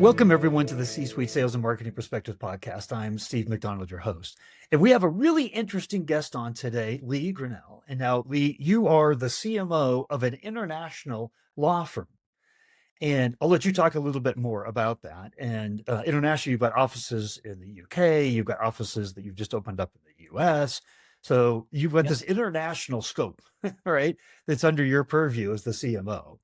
Welcome, everyone, to the C-Suite Sales and Marketing Perspective podcast. I'm Steve McDonald, your host. And we have a really interesting guest on today, Lee Grunnell. And now, Lee, you are the CMO of an international law firm. And I'll let you talk a little bit more about that. And internationally, you've got offices in the UK, you've got offices that you've just opened up in the US. So you've got this international scope, right? That's under your purview as the CMO.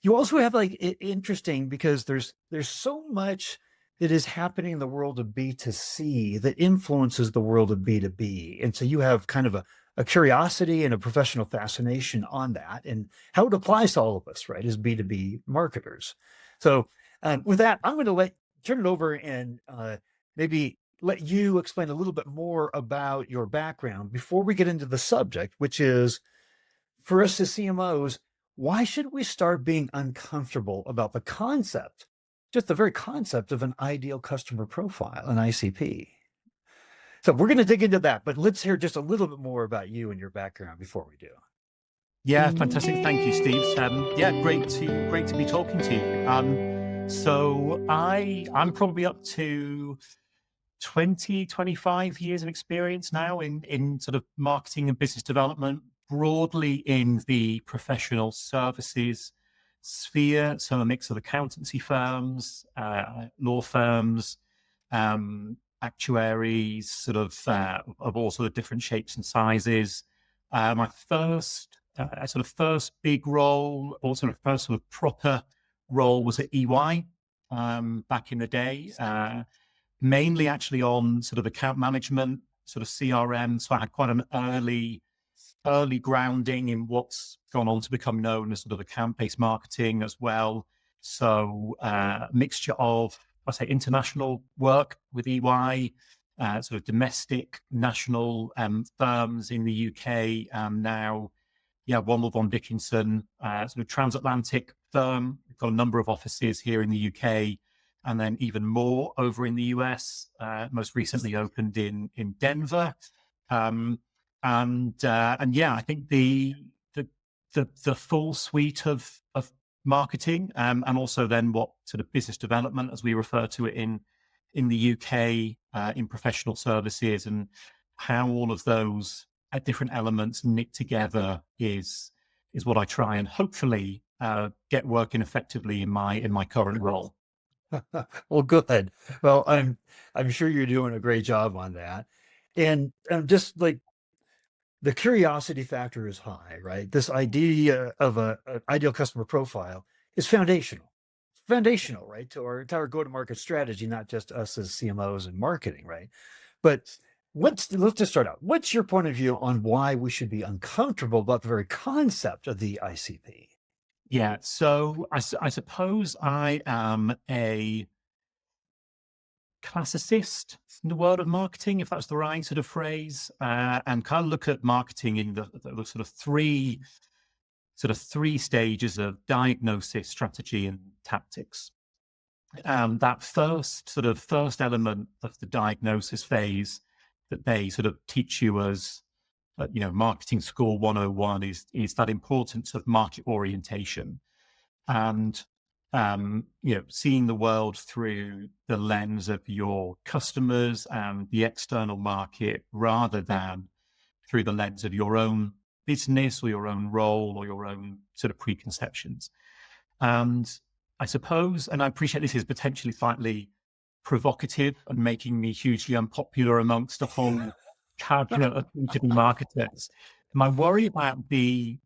You also have interesting because there's so much that is happening in the world of B2C that influences the world of B2B. And so you have kind of a curiosity and a professional fascination on that and how it applies to all of us, right, as B2B marketers. So with that, I'm going to turn it over and maybe let you explain a little bit more about your background before we get into the subject, which is, for us as CMOs, why should we start being uncomfortable about the concept, just the very concept of an ideal customer profile, an ICP? So we're going to dig into that, but let's hear just a little bit more about you and your background before we do. Yeah, fantastic. Thank you, Steve. Great to be talking to you. So I'm probably up to 25 years of experience now in sort of marketing and business development, broadly in the professional services sphere. So a mix of accountancy firms, law firms, actuaries, sort of all sort of different shapes and sizes. My first big role, or sort of first sort of proper role, was at EY back in the day, mainly actually on sort of account management, sort of CRM. So I had quite an early grounding in what's gone on to become known as sort of account-based marketing as well. So a mixture of, I say, international work with EY, sort of domestic, national firms in the UK now. Yeah, Womble Bond Dickinson, sort of transatlantic firm. We've got a number of offices here in the UK, and then even more over in the US. Most recently opened in Denver. And yeah, I think the full suite of marketing, and also then what sort of business development, as we refer to it in the UK, in professional services, and how all of those different elements knit together is what I try and hopefully get working effectively in my current role. Well, good. Well, I'm sure you're doing a great job on that. And just like the curiosity factor is high, right? This idea of an ideal customer profile is foundational, right? To our entire go-to-market strategy, not just us as CMOs and marketing, right? But let's just start out. What's your point of view on why we should be uncomfortable about the very concept of the ICP? Yeah, so I suppose I am a classicist in the world of marketing, if that's the right sort of phrase, and kind of look at marketing in the sort of three stages of diagnosis, strategy, and tactics. That first element of the diagnosis phase that they sort of teach you as marketing school 101 is that importance of market orientation, and seeing the world through the lens of your customers and the external market, rather than through the lens of your own business or your own role or your own sort of preconceptions. And I suppose, and I appreciate this is potentially slightly provocative and making me hugely unpopular amongst a whole cadre of B2B marketers. My worry about the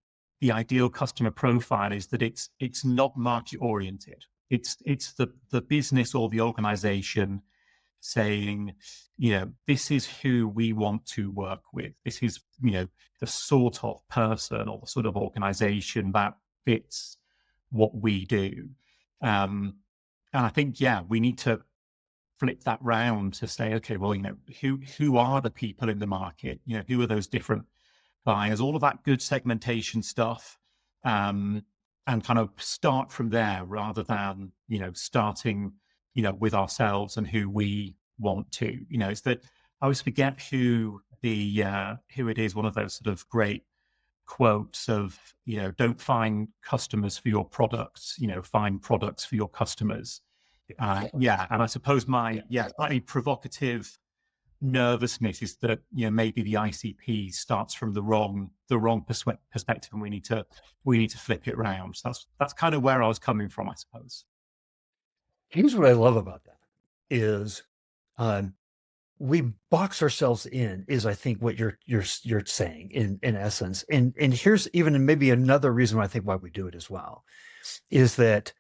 ideal customer profile is that it's not market oriented. It's the business or the organization saying, this is who we want to work with. This is, the sort of person or the sort of organization that fits what we do. And I think, we need to flip that round to say, okay, well, who are the people in the market? Who are those different buyers? All of that good segmentation stuff, and kind of start from there rather than, starting, with ourselves and who we want to. It's that I always forget who it is. One of those sort of great quotes of, don't find customers for your products, find products for your customers. Yeah, and I suppose my slightly provocative nervousness is that maybe the ICP starts from the wrong perspective, and we need to flip it around. So that's kind of where I was coming from, I suppose. Here's what I love about that is we box ourselves in, is I think what you're saying in essence. And here's even maybe another reason why I think why we do it as well, is that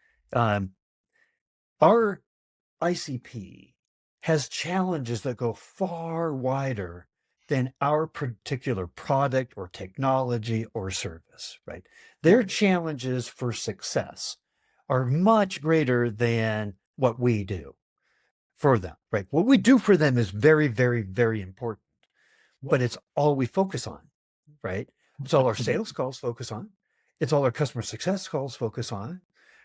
our ICP has challenges that go far wider than our particular product or technology or service, right? Their challenges for success are much greater than what we do for them, right? What we do for them is very, very, very important, but it's all we focus on, right? It's all our sales calls focus on. It's all our customer success calls focus on,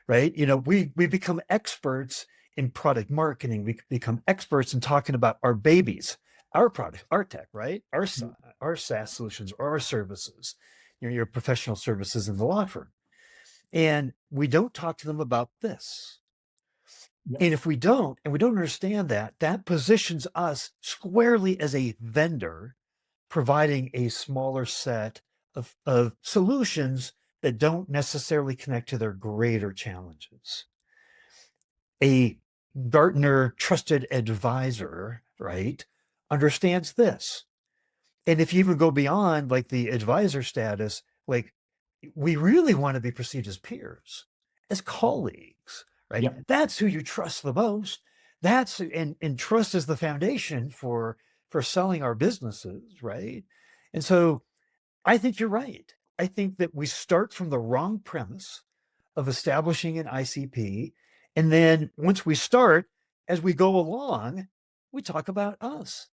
right? We become experts in product marketing. We become experts in talking about our babies, our product, our tech, right? Our SaaS solutions or our services, your professional services in the law firm. And we don't talk to them about this. And if we don't, and we don't understand that, that positions us squarely as a vendor providing a smaller set of solutions that don't necessarily connect to their greater challenges. A Gartner trusted advisor, right, understands this. And if you even go beyond like the advisor status, like we really want to be perceived as peers, as colleagues, right? Yep. That's who you trust the most. And trust is the foundation for selling our businesses, right? And so I think you're right. I think that we start from the wrong premise of establishing an ICP. And then once we start, as we go along, we talk about us.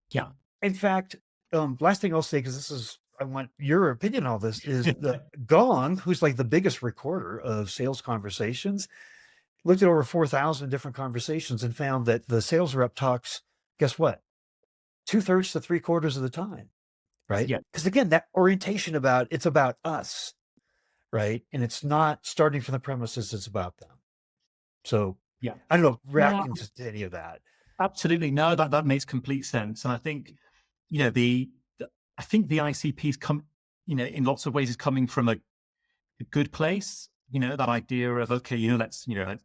Yeah. In fact, last thing I'll say, because I want your opinion on this, is the Gong, who's like the biggest recorder of sales conversations, looked at over 4,000 different conversations and found that the sales rep talks, guess what? 2/3 to 3/4 of the time, right? Yeah. Because again, that orientation it's about us, right? And it's not starting from the premises, it's about them. So Yeah. I don't know, reacting to any of that. Absolutely. No, that makes complete sense. And I think, I think the ICP's come, in lots of ways is coming from a good place, that idea of, okay,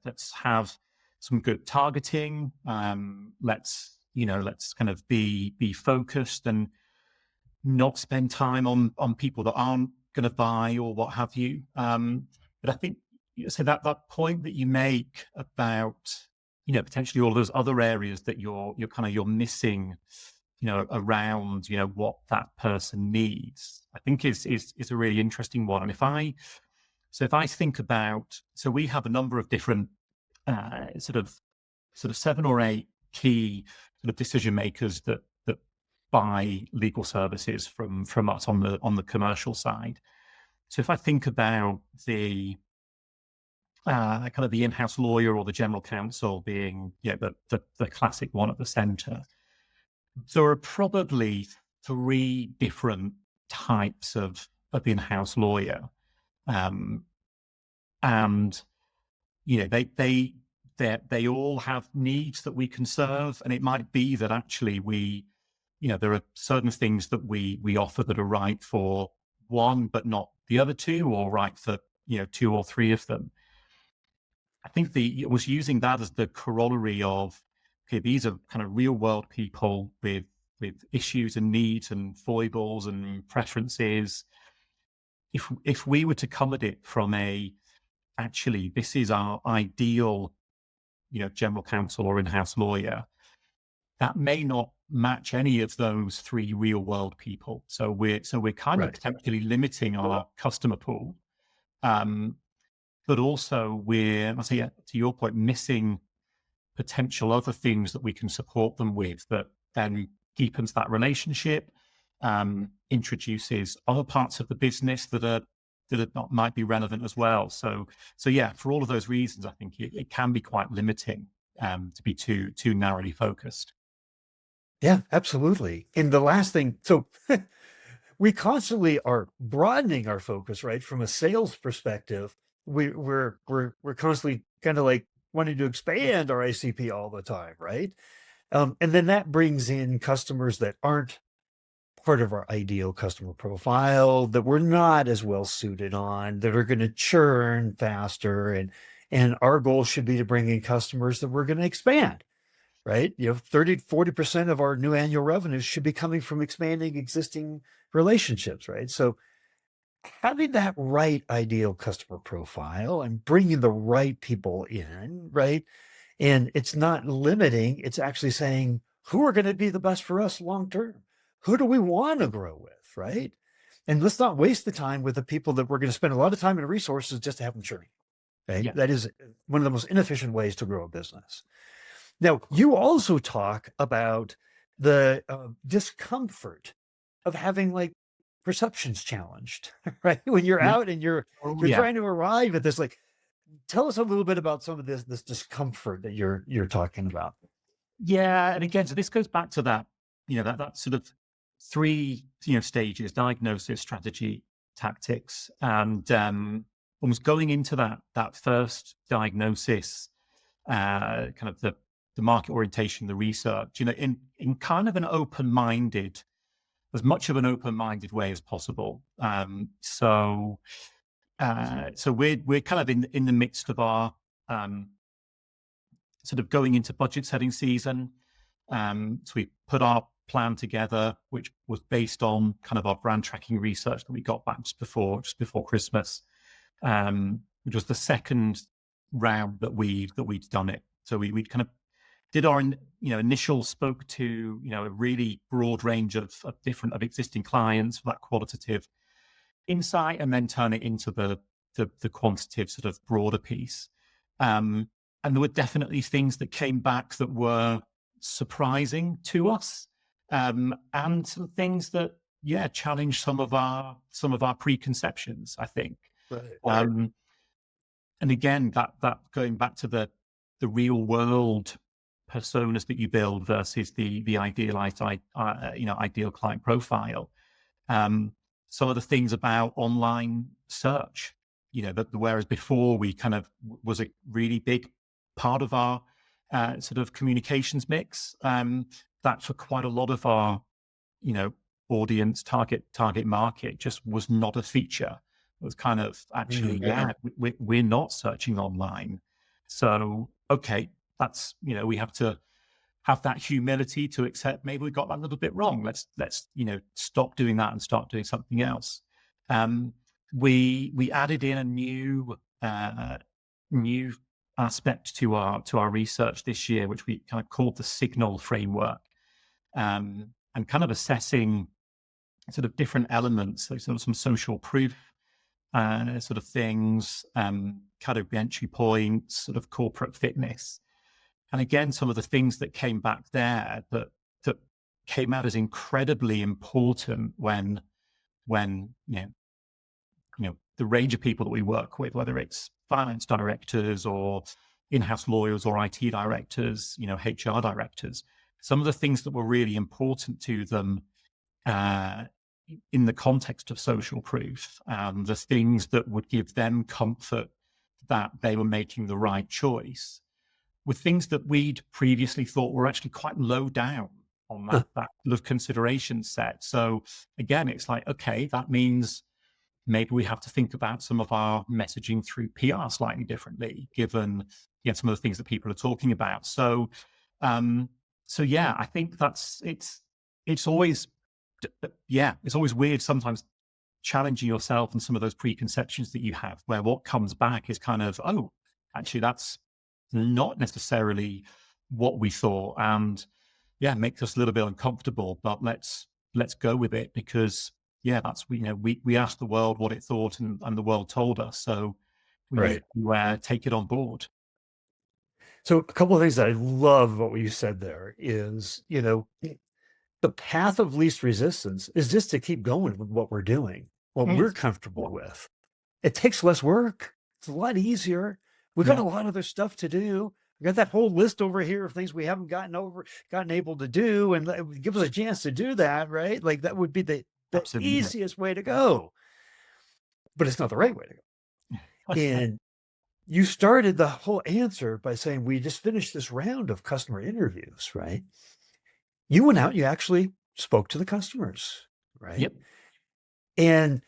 let's have some good targeting. Let's kind of be focused and not spend time on people that aren't going to buy or what have you. But I think, so that point that you make about, potentially all those other areas that you're missing, around, what that person needs, I think is a really interesting one. And if I think about, so we have a number of different sort of 7 or 8 key sort of decision makers that buy legal services from us on the commercial side. So if I think about the kind of the in-house lawyer or the general counsel being the classic one at the center, there are probably 3 different types of in-house lawyer, and they all have needs that we can serve, and it might be that actually there are certain things that we offer that are right for one but not the other 2, or right for 2 or 3 of them. I think it was using that as the corollary of, okay, these are kind of real world people with issues and needs and foibles and preferences. If we were to come at it from actually, this is our ideal, general counsel or in-house lawyer, that may not match any of those 3 real world people. So we're kind of potentially limiting our customer pool. But also we're, I say, to your point, missing potential other things that we can support them with that then deepens that relationship, introduces other parts of the business that might be relevant as well. So yeah, for all of those reasons, I think it can be quite limiting to be too narrowly focused. Yeah, absolutely. And the last thing, so we constantly are broadening our focus, right? From a sales perspective, we're constantly kind of like wanting to expand our ICP all the time, right? And then that brings in customers that aren't part of our ideal customer profile, that we're not as well suited on, that are going to churn faster. And our goal should be to bring in customers that we're going to expand, right? 30 to 40% of our new annual revenues should be coming from expanding existing relationships, right? So having that right ideal customer profile and bringing the right people in, right? And it's not limiting, it's actually saying, who are going to be the best for us long term? Who do we want to grow with, right? And let's not waste the time with the people that we're going to spend a lot of time and resources just to have them churning, right? Yeah. That is one of the most inefficient ways to grow a business. Now, you also talk about the discomfort of having like perceptions challenged, right? When you're Yeah. out and Oh, you're yeah. trying to arrive at this, like, tell us a little bit about some of this discomfort that you're talking about. Yeah, and again, so this goes back to that, that sort of three, stages: diagnosis, strategy, tactics, and almost going into that first diagnosis, kind of the market orientation, the research, in kind of an open-minded, as much of an open-minded way as possible. So we're kind of in the midst of our sort of going into budget setting season. So we put our plan together, which was based on kind of our brand tracking research that we got back just before Christmas, which was the second round that we'd done it. So we kind of did our initial, spoke to a really broad range of different of existing clients for that qualitative insight, and then turn it into the quantitative sort of broader piece. And there were definitely things that came back that were surprising to us, and some things that challenged some of our preconceptions, I think. Right. And again, that going back to the real world personas that you build versus the idealized ideal client profile. Some of the things about online search, that whereas before we kind of was a really big part of our sort of communications mix, that for quite a lot of our audience target market just was not a feature. It was kind of actually, we're not searching online. So, okay, that's, we have to have that humility to accept maybe we got that a little bit wrong. Let's stop doing that and start doing something else. We added in a new aspect to our research this year, which we kind of called the signal framework, and kind of assessing sort of different elements, so sort of some social proof sort of things, category entry points, sort of corporate fitness. And again, some of the things that came back there that came out as incredibly important when the range of people that we work with, whether it's finance directors or in-house lawyers or IT directors, HR directors, some of the things that were really important to them in the context of social proof, the things that would give them comfort that they were making the right choice, were things that we'd previously thought were actually quite low down on that sort of consideration set. So again, it's like, okay, that means maybe we have to think about some of our messaging through PR slightly differently, given some of the things that people are talking about. So, I think it's always weird sometimes challenging yourself and some of those preconceptions that you have, where what comes back is kind of, oh, actually that's not necessarily what we thought, and it makes us a little bit uncomfortable, but let's go with it, because that's, we asked the world what it thought, and the world told us, so we need to take it on board. So a couple of things that I love what you said there is, the path of least resistance is just to keep going with what we're doing, what we're comfortable with. It takes less work. It's a lot easier. We've got a lot of other stuff to do. We got that whole list over here of things we haven't gotten able to do, and it would give us a chance to do that, right? Like that would be the Absolutely. easiest way to go, but it's not the right way to go. And you started the whole answer by saying we just finished this round of customer interviews, right? You went out, you actually spoke to the customers, right? Yep. And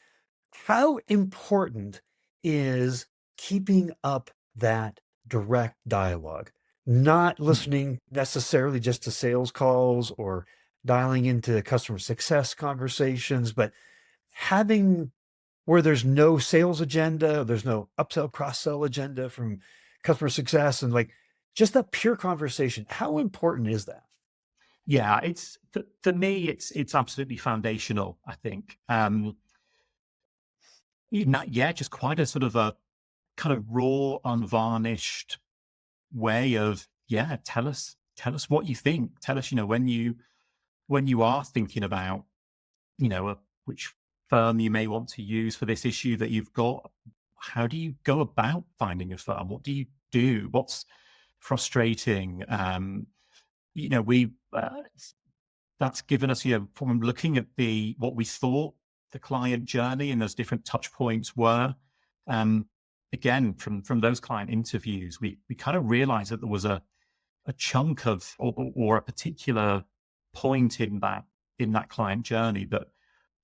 how important is keeping up that direct dialogue, not listening necessarily just to sales calls or dialing into customer success conversations, but having where there's no sales agenda, there's no upsell, cross sell agenda from customer success, and like just that pure conversation. How important is that? Yeah, it's for me, it's absolutely foundational, I think. Even that, yeah, just quite a sort of a kind of raw, unvarnished way of, yeah, tell us what you think. Tell us, when you are thinking about, which firm you may want to use for this issue that you've got. How do you go about finding a firm? What do you do? What's frustrating? We that's given us, from looking at what we thought the client journey and those different touch points were. Um, Again, from those client interviews, we kind of realized that there was a chunk of or a particular point in that client journey that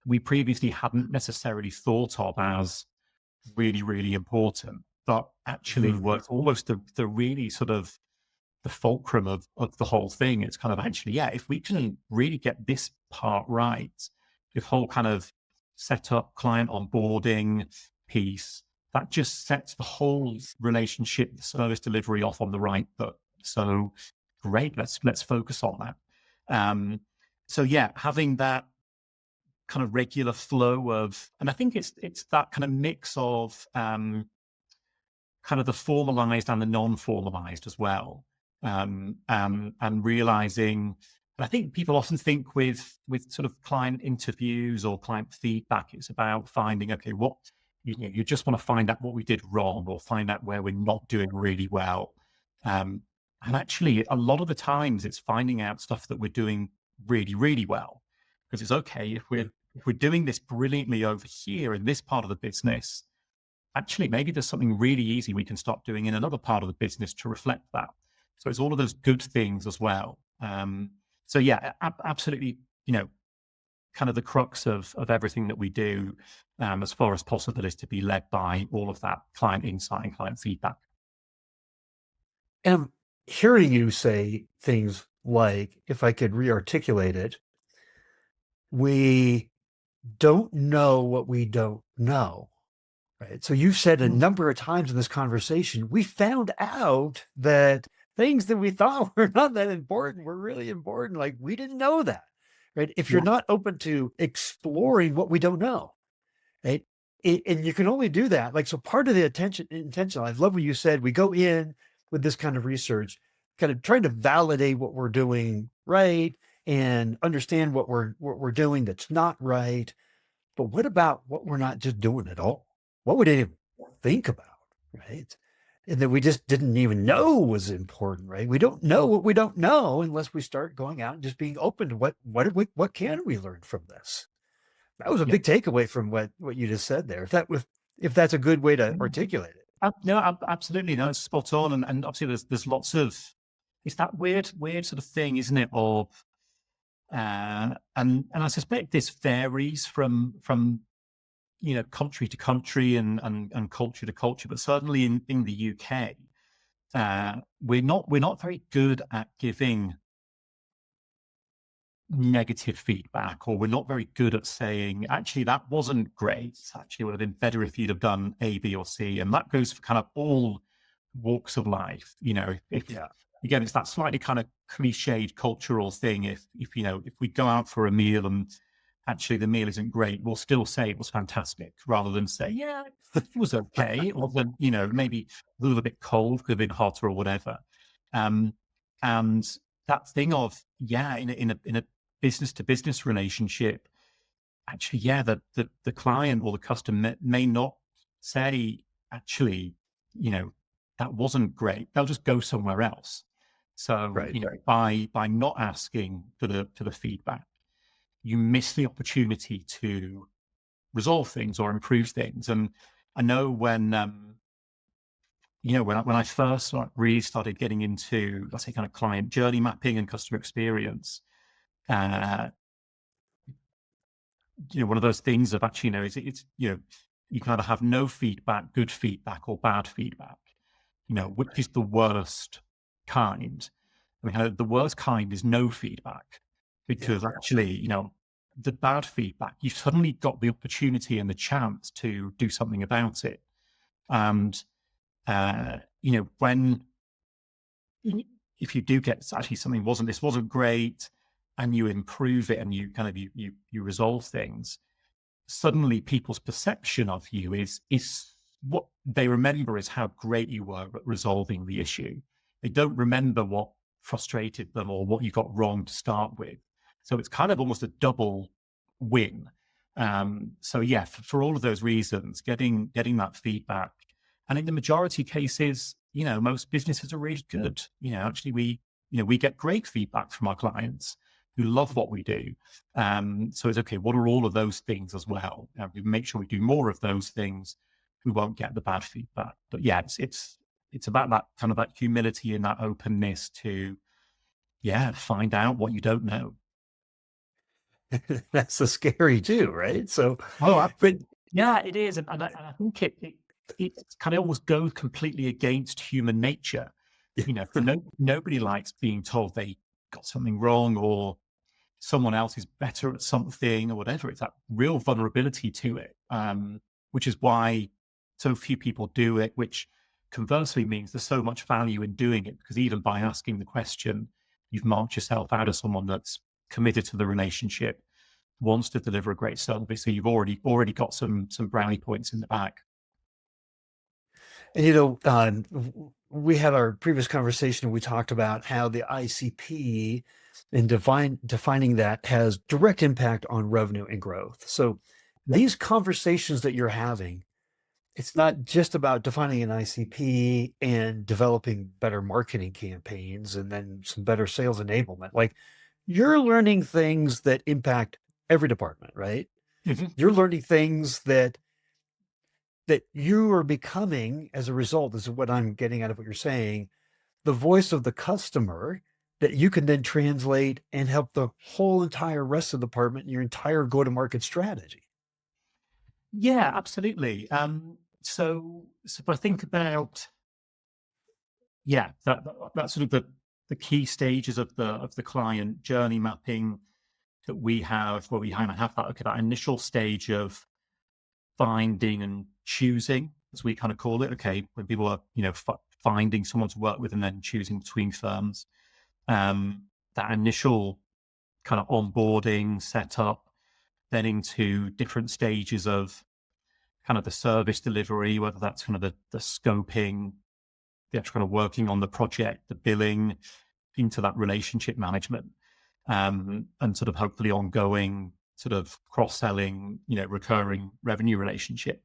we previously hadn't necessarily thought of as really, really important, but actually Mhm. was almost the really sort of the fulcrum of the whole thing. It's kind of actually, yeah, if we can really get this part right, the whole kind of setup, client onboarding piece, that just sets the whole relationship, the service delivery off on the right foot. So great, let's focus on that. Um, so yeah, having that kind of regular flow of, and I think it's that kind of mix of kind of the formalized and the non-formalized as well. And realizing, and I think people often think with sort of client interviews or client feedback, it's about finding, okay, what you just want to find out what we did wrong or find out where we're not doing really well. And actually, a lot of the times, it's finding out stuff that we're doing really, really well. Because it's okay if we're doing this brilliantly over here in this part of the business, actually, maybe there's something really easy we can start doing in another part of the business to reflect that. So it's all of those good things as well. So yeah, absolutely, kind of the crux of everything that we do, as far as possible, is to be led by all of that client insight and client feedback. And I'm hearing you say things like, if I could re-articulate it, we don't know what we don't know. Right. So you've said a Mm. number of times in this conversation, we found out that things that we thought were not that important were really important. Like we didn't know that. Right. If you're Yeah. not open to exploring what we don't know, right? And you can only do that. Like, so part of the intentional, I love what you said. We go in with this kind of research, kind of trying to validate what we're doing right and understand what we're doing that's not right. But what about what we're not just doing at all? What we didn't even think about, right? And that we just didn't even know was important, right? We don't know what we don't know unless we start going out and just being open to what can we learn from this? That was a Yeah. big takeaway from what you just said there. If that's a good way to articulate it. No, absolutely. No, it's spot on. And obviously there's lots of, it's that weird sort of thing, isn't it? Of, and I suspect this varies from country to country and culture to culture, but certainly in the UK, we're not very good at giving negative feedback, or we're not very good at saying, actually, that wasn't great. Actually, it would have been better if you'd have done A, B, or C. And that goes for kind of all walks of life. If Yeah. again, it's that slightly kind of cliched cultural thing. If we go out for a meal and actually the meal isn't great, we'll still say it was fantastic rather than say, yeah, it was okay. Or then, maybe a little bit cold, could have been hotter or whatever. Um, and that thing of, yeah, in a business to business relationship, actually, yeah, the client or the customer may not say, actually, you know, that wasn't great. They'll just go somewhere else. So, Right. by not asking for the feedback, you miss the opportunity to resolve things or improve things. And I know when I first really started getting into, let's say, kind of client journey mapping and customer experience, uh, one of those things of actually, it's you can either have no feedback, good feedback, or bad feedback. Which is the worst kind? I mean, the worst kind is no feedback, because actually, the bad feedback, you've suddenly got the opportunity and the chance to do something about it. And when if you do get actually something this wasn't great, and you improve it and you kind of you resolve things, suddenly people's perception of you is what they remember is how great you were at resolving the issue. They don't remember what frustrated them or what you got wrong to start with. So it's kind of almost a double win. So yeah, for all of those reasons, getting that feedback, and in the majority cases, most businesses are really good. Actually, we get great feedback from our clients who love what we do. So it's okay. What are all of those things as well? We make sure we do more of those things. We won't get the bad feedback. But yeah, it's about that kind of that humility and that openness to, find out what you don't know. That's the scary too, right? So, Oh, but yeah, it is, and I think it kind of almost goes completely against human nature. Nobody likes being told they got something wrong, or someone else is better at something, or whatever. It's that real vulnerability to it, which is why so few people do it, which conversely means there's so much value in doing it, because even by asking the question, you've marked yourself out as someone that's committed to the relationship, wants to deliver a great service. So you've already got some brownie points in the back. and we had our previous conversation. We talked about how the ICP and defining that has direct impact on revenue and growth. So these conversations that you're having, it's not just about defining an ICP and developing better marketing campaigns and then some better sales enablement. Like, you're learning things that impact every department, right? Mhm. You're learning things that you are becoming as a result. This is what I'm getting out of what you're saying, the voice of the customer that you can then translate and help the whole entire rest of the department and your entire go-to-market strategy. Yeah, absolutely. So if I think about, that's sort of the key stages of the client journey mapping that we have, where we kind of have that initial stage of finding and choosing, as we kind of call it. Okay, when people are finding someone to work with and then choosing between firms, that initial kind of onboarding setup, then into different stages of kind of the service delivery, whether that's kind of the scoping, the actual kind of working on the project, the billing, into that relationship management, and sort of hopefully ongoing sort of cross-selling, recurring revenue relationship.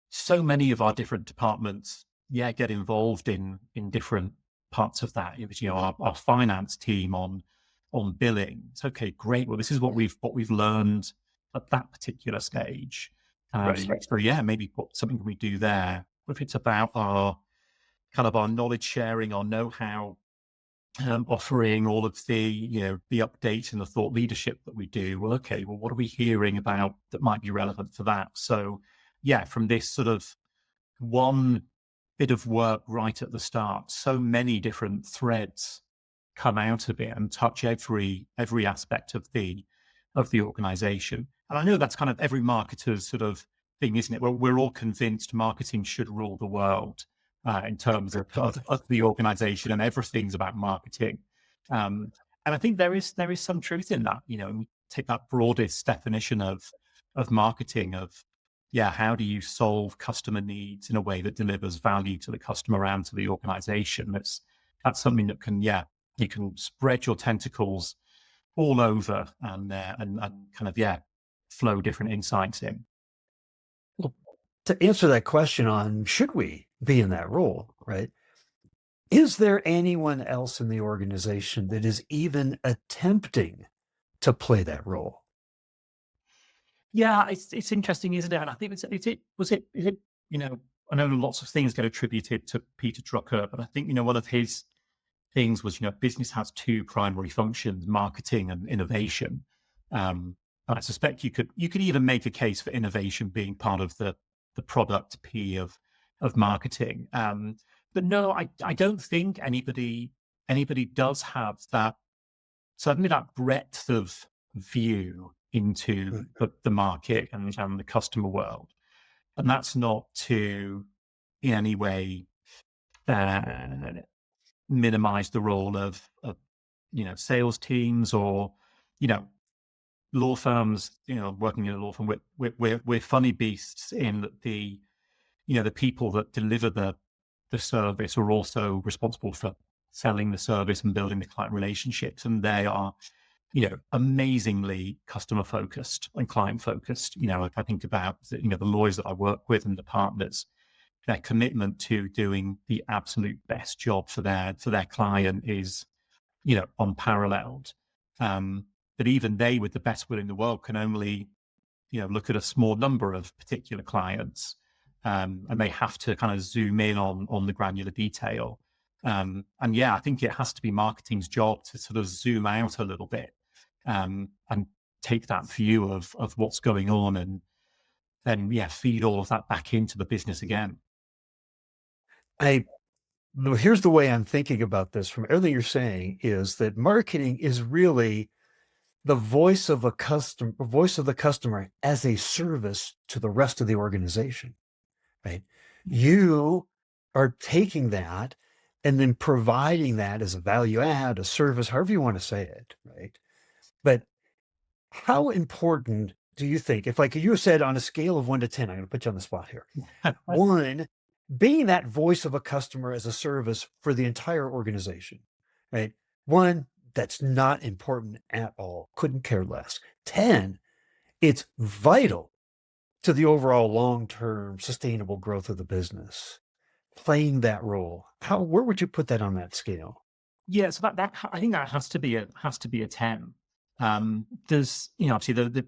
So many of our different departments, get involved in different parts of that. Our finance team on billing. It's okay, great. Well, this is what we've learned at that particular stage. Right. So maybe what something can we do there? If it's about our knowledge sharing, our know-how, offering all of the updates and the thought leadership that we do. Well, okay, well, what are we hearing about that might be relevant for that? So, from this sort of one bit of work right at the start, so many different threads come out of it and touch every aspect of the organization. And I know that's kind of every marketer's sort of thing, isn't it? Well, we're all convinced marketing should rule the world, in terms of the organization, and everything's about marketing. And I think there is some truth in that. We take that broadest definition of marketing, of how do you solve customer needs in a way that delivers value to the customer and to the organization? That's something that can you can spread your tentacles all over, and kind of flow different insights in. Well, to answer that question on should we be in that role, right? Is there anyone else in the organization that is even attempting to play that role? Yeah, it's interesting, isn't it? And I think is it I know lots of things get attributed to Peter Drucker, but I think, one of his things was, business has two primary functions, marketing and innovation. And I suspect you could even make a case for innovation being part of the product P of marketing. But no, I don't think anybody does have that, certainly that breadth of view into the market and the customer world. And that's not to in any way minimize the role of sales teams or law firms. Working in a law firm, we're funny beasts in that the people that deliver the service are also responsible for selling the service and building the client relationships, and they are amazingly customer focused and client focused. If I think about the lawyers that I work with and the partners, their commitment to doing the absolute best job for their client is unparalleled. But even they, with the best will in the world, can only look at a small number of particular clients, and they have to kind of zoom in on the granular detail. And yeah, I think it has to be marketing's job to sort of zoom out a little bit, and take that view of what's going on, and then feed all of that back into the business again. Here's the way I'm thinking about this from everything you're saying, is that marketing is really the voice of the customer as a service to the rest of the organization, right? You are taking that and then providing that as a value add, a service, however you want to say it, right? But how important do you think, if like you said on a scale of 1 to 10, I'm going to put you on the spot here. 1, being that voice of a customer as a service for the entire organization, right? 1, that's not important at all. Couldn't care less. 10, it's vital to the overall long-term sustainable growth of the business. Playing that role, where would you put that on that scale? Yeah, so that I think that has to be a 10. There's obviously the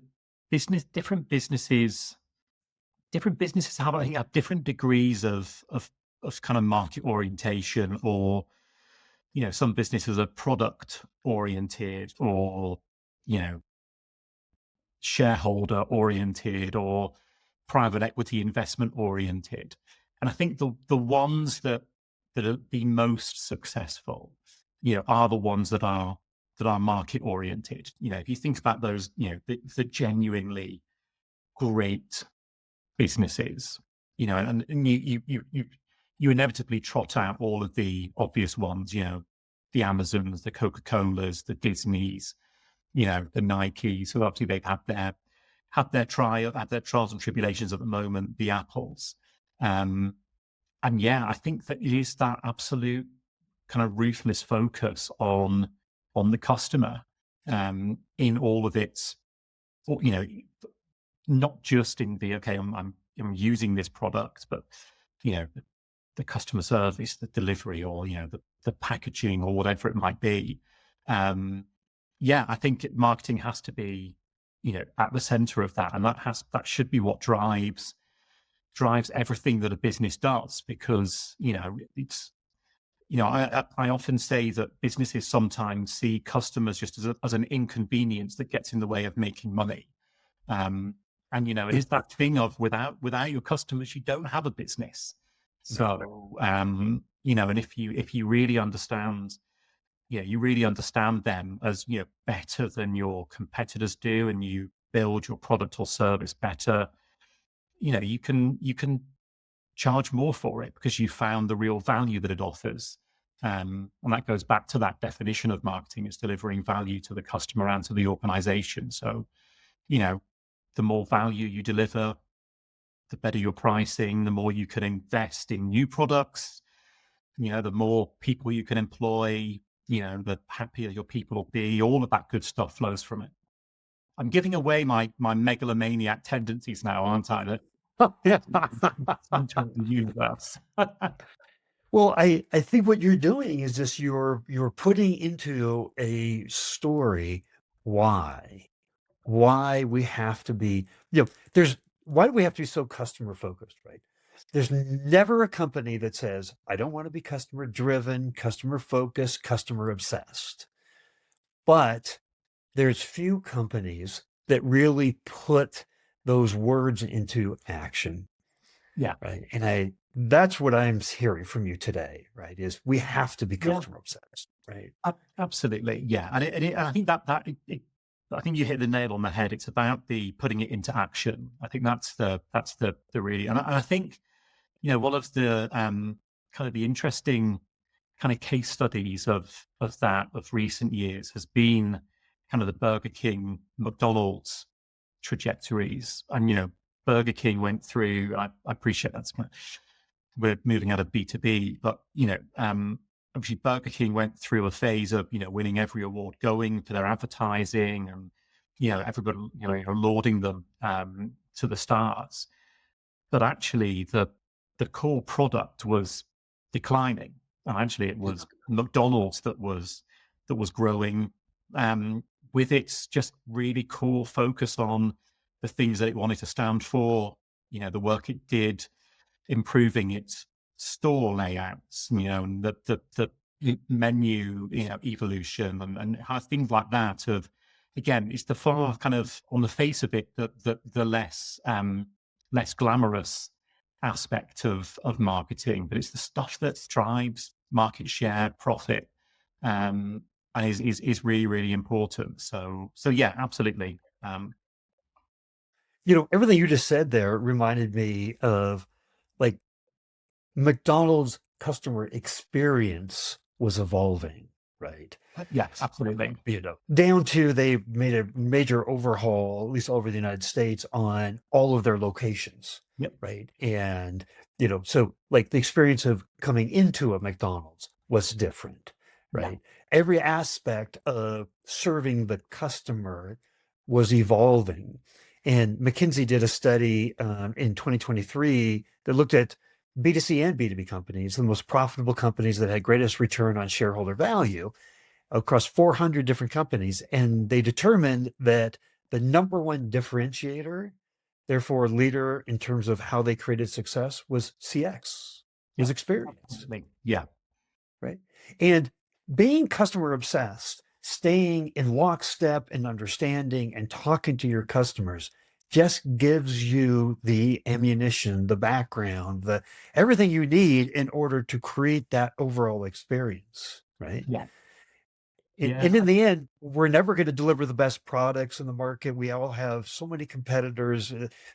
business, different businesses have, I think, have different degrees of kind of market orientation, or some businesses are product oriented, or shareholder oriented, or private equity investment oriented. And I think the ones that are the most successful, are the ones that are market oriented. If you think about those, the genuinely great businesses, and you inevitably trot out all of the obvious ones, the Amazons, the Coca-Colas, the Disneys, the Nikes. So obviously they've had their trials and tribulations at the moment, the Apples. And yeah, I think that it is that absolute kind of ruthless focus on the customer, in all of its, not just in the, okay, I'm using this product, but the customer service, the delivery, or the packaging, or whatever it might be. Yeah, I think marketing has to be at the center of that, and that should be what drives everything that a business does, because it's I often say that businesses sometimes see customers just as an inconvenience that gets in the way of making money. And it is that thing of without your customers, you don't have a business. So and if you really understand, you really understand them as better than your competitors do, and you build your product or service better, you can charge more for it because you found the real value that it offers. And that goes back to that definition of marketing, is delivering value to the customer and to the organization. So, the more value you deliver, the better your pricing, the more you can invest in new products, the more people you can employ, the happier your people will be. All of that good stuff flows from it. I'm giving away my megalomaniac tendencies now, aren't I? I'm trying to use that. Well, I think what you're doing is just you're putting into a story why we have to be, why do we have to be so customer focused, right? There's never a company that says, I don't want to be customer driven, customer focused, customer obsessed. But there's few companies that really put those words into action, Yeah. right? And that's what I'm hearing from you today, right? Is we have to be Yeah. customer obsessed, right? Absolutely. Yeah. And I think I think you hit the nail on the head. It's about the putting it into action. I think that's the really, and I think, one of the kind of the interesting kind of case studies of recent years has been kind of the Burger King, McDonald's trajectories. And, Burger King went through, I appreciate we're moving out of B2B, but, obviously Burger King went through a phase of, winning every award going for their advertising and, everybody, lauding them to the stars. But actually the core product was declining. And actually it was McDonald's that was growing with its just really core focus on the things that it wanted to stand for, the work it did, improving its store layouts, and the menu, evolution and how things like that of, again, it's the far kind of on the face of it, the less glamorous aspect of marketing, but it's the stuff that drives market share, profit, and is really, really important. So yeah, absolutely. Everything you just said there reminded me of like McDonald's customer experience was evolving, right? Yeah, absolutely. Down to they made a major overhaul, at least all over the United States, on all of their locations, Yep. right? And, so like the experience of coming into a McDonald's was different, right? Every aspect of serving the customer was evolving. And McKinsey did a study in 2023 that looked at B2C and B2B companies, the most profitable companies that had greatest return on shareholder value across 400 different companies. And they determined that the number one differentiator, therefore leader in terms of how they created success, was CX, was experience. Absolutely. Yeah. Right. And being customer obsessed, staying in lockstep and understanding and talking to your customers just gives you the ammunition, the background, the everything you need in order to create that overall experience. Right. Yeah. And in the end, we're never going to deliver the best products in the market. We all have so many competitors.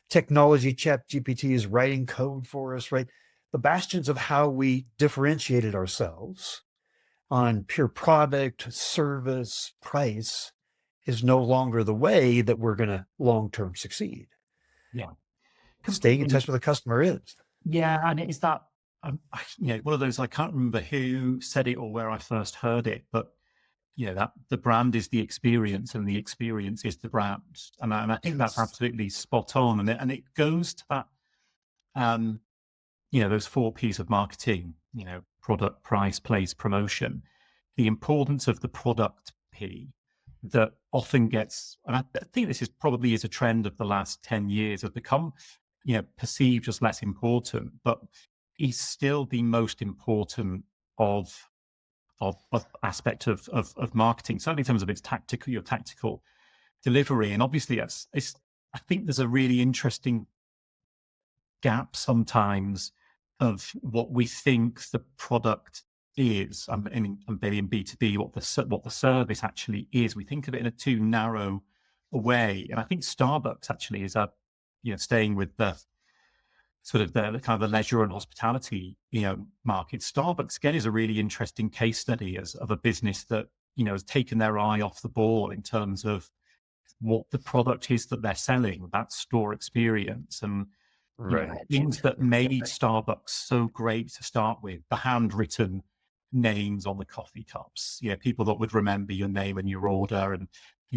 Technology, Chat GPT is writing code for us, right? The bastions of how we differentiated ourselves on pure product, service, price is no longer the way that we're going to long-term succeed. Yeah. Staying in Completely. touch with the customer is. Yeah, and it's that, one of those, I can't remember who said it or where I first heard it, but that the brand is the experience and the experience is the brand. And I think that's absolutely spot on. And it goes to that, those 4 P's of marketing, product, price, place, promotion, the importance of the product P that often gets, and I think this is probably is a trend of the last 10 years, have become, perceived as less important, but is still the most important of aspect of marketing, certainly in terms of its your tactical delivery. And obviously, I think there's a really interesting gap sometimes of what we think the product is. And maybe in B2B, what the service actually is. We think of it in a too narrow a way. And I think Starbucks actually is staying with the sort of the kind of the leisure and hospitality, market. Starbucks again is a really interesting case study of a business that, has taken their eye off the ball in terms of what the product is that they're selling, that store experience, and things that made Starbucks so great to start with, the handwritten names on the coffee cups, people that would remember your name and your order, and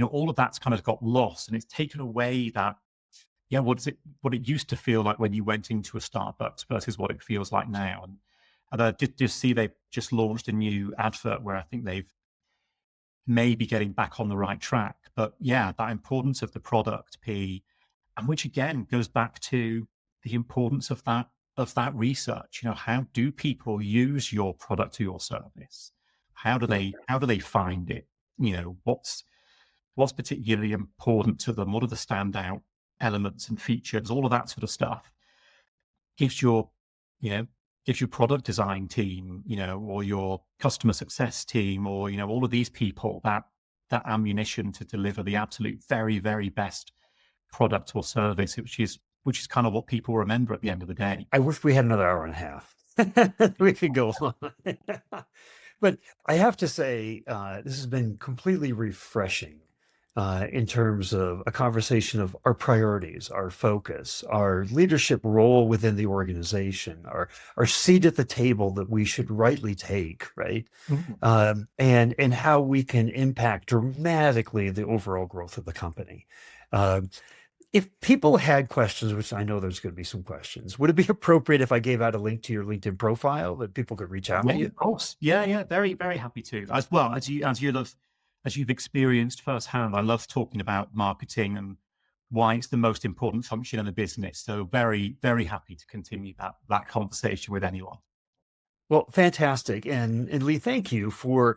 all of that's kind of got lost, and it's taken away that what it used to feel like when you went into a Starbucks versus what it feels like now. And I did just see they've just launched a new advert where I think they've maybe getting back on the right track. But that importance of the product P, and which again goes back to the importance of that of that research. How do people use your product or your service? How do they find it? What's particularly important to them? What are the standout elements and features? All of that sort of stuff gives your, gives your product design team, or your customer success team, or, all of these people that ammunition to deliver the absolute very, very best product or service, which is kind of what people remember at the end of the day. I wish we had another hour and a half. We could go on. But I have to say, this has been completely refreshing in terms of a conversation of our priorities, our focus, our leadership role within the organization, our seat at the table that we should rightly take, right? And how we can impact dramatically the overall growth of the company. If people had questions, which I know there's going to be some questions, would it be appropriate if I gave out a link to your LinkedIn profile that people could reach out to you? Of course. Yeah. Very, very happy to. As well as you've experienced firsthand, I love talking about marketing and why it's the most important function in the business. So very, very happy to continue that conversation with anyone. Well, fantastic. And Lee, thank you for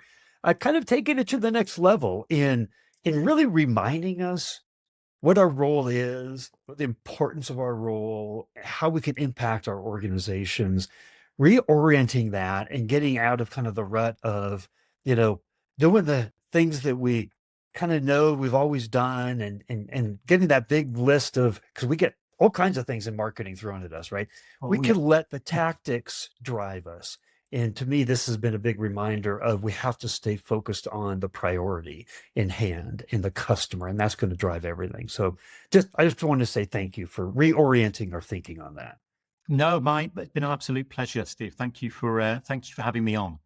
kind of taking it to the next level in really reminding us what our role is, what the importance of our role, how we can impact our organizations, reorienting that and getting out of kind of the rut of, doing the things that we kind of know we've always done and getting that big list of, because we get all kinds of things in marketing thrown at us, right? We can let the tactics drive us. And to me, this has been a big reminder of we have to stay focused on the priority in hand in the customer, and that's going to drive everything. So I just want to say thank you for reorienting our thinking on that. No, it's been an absolute pleasure, Steve. Thank you for having me on.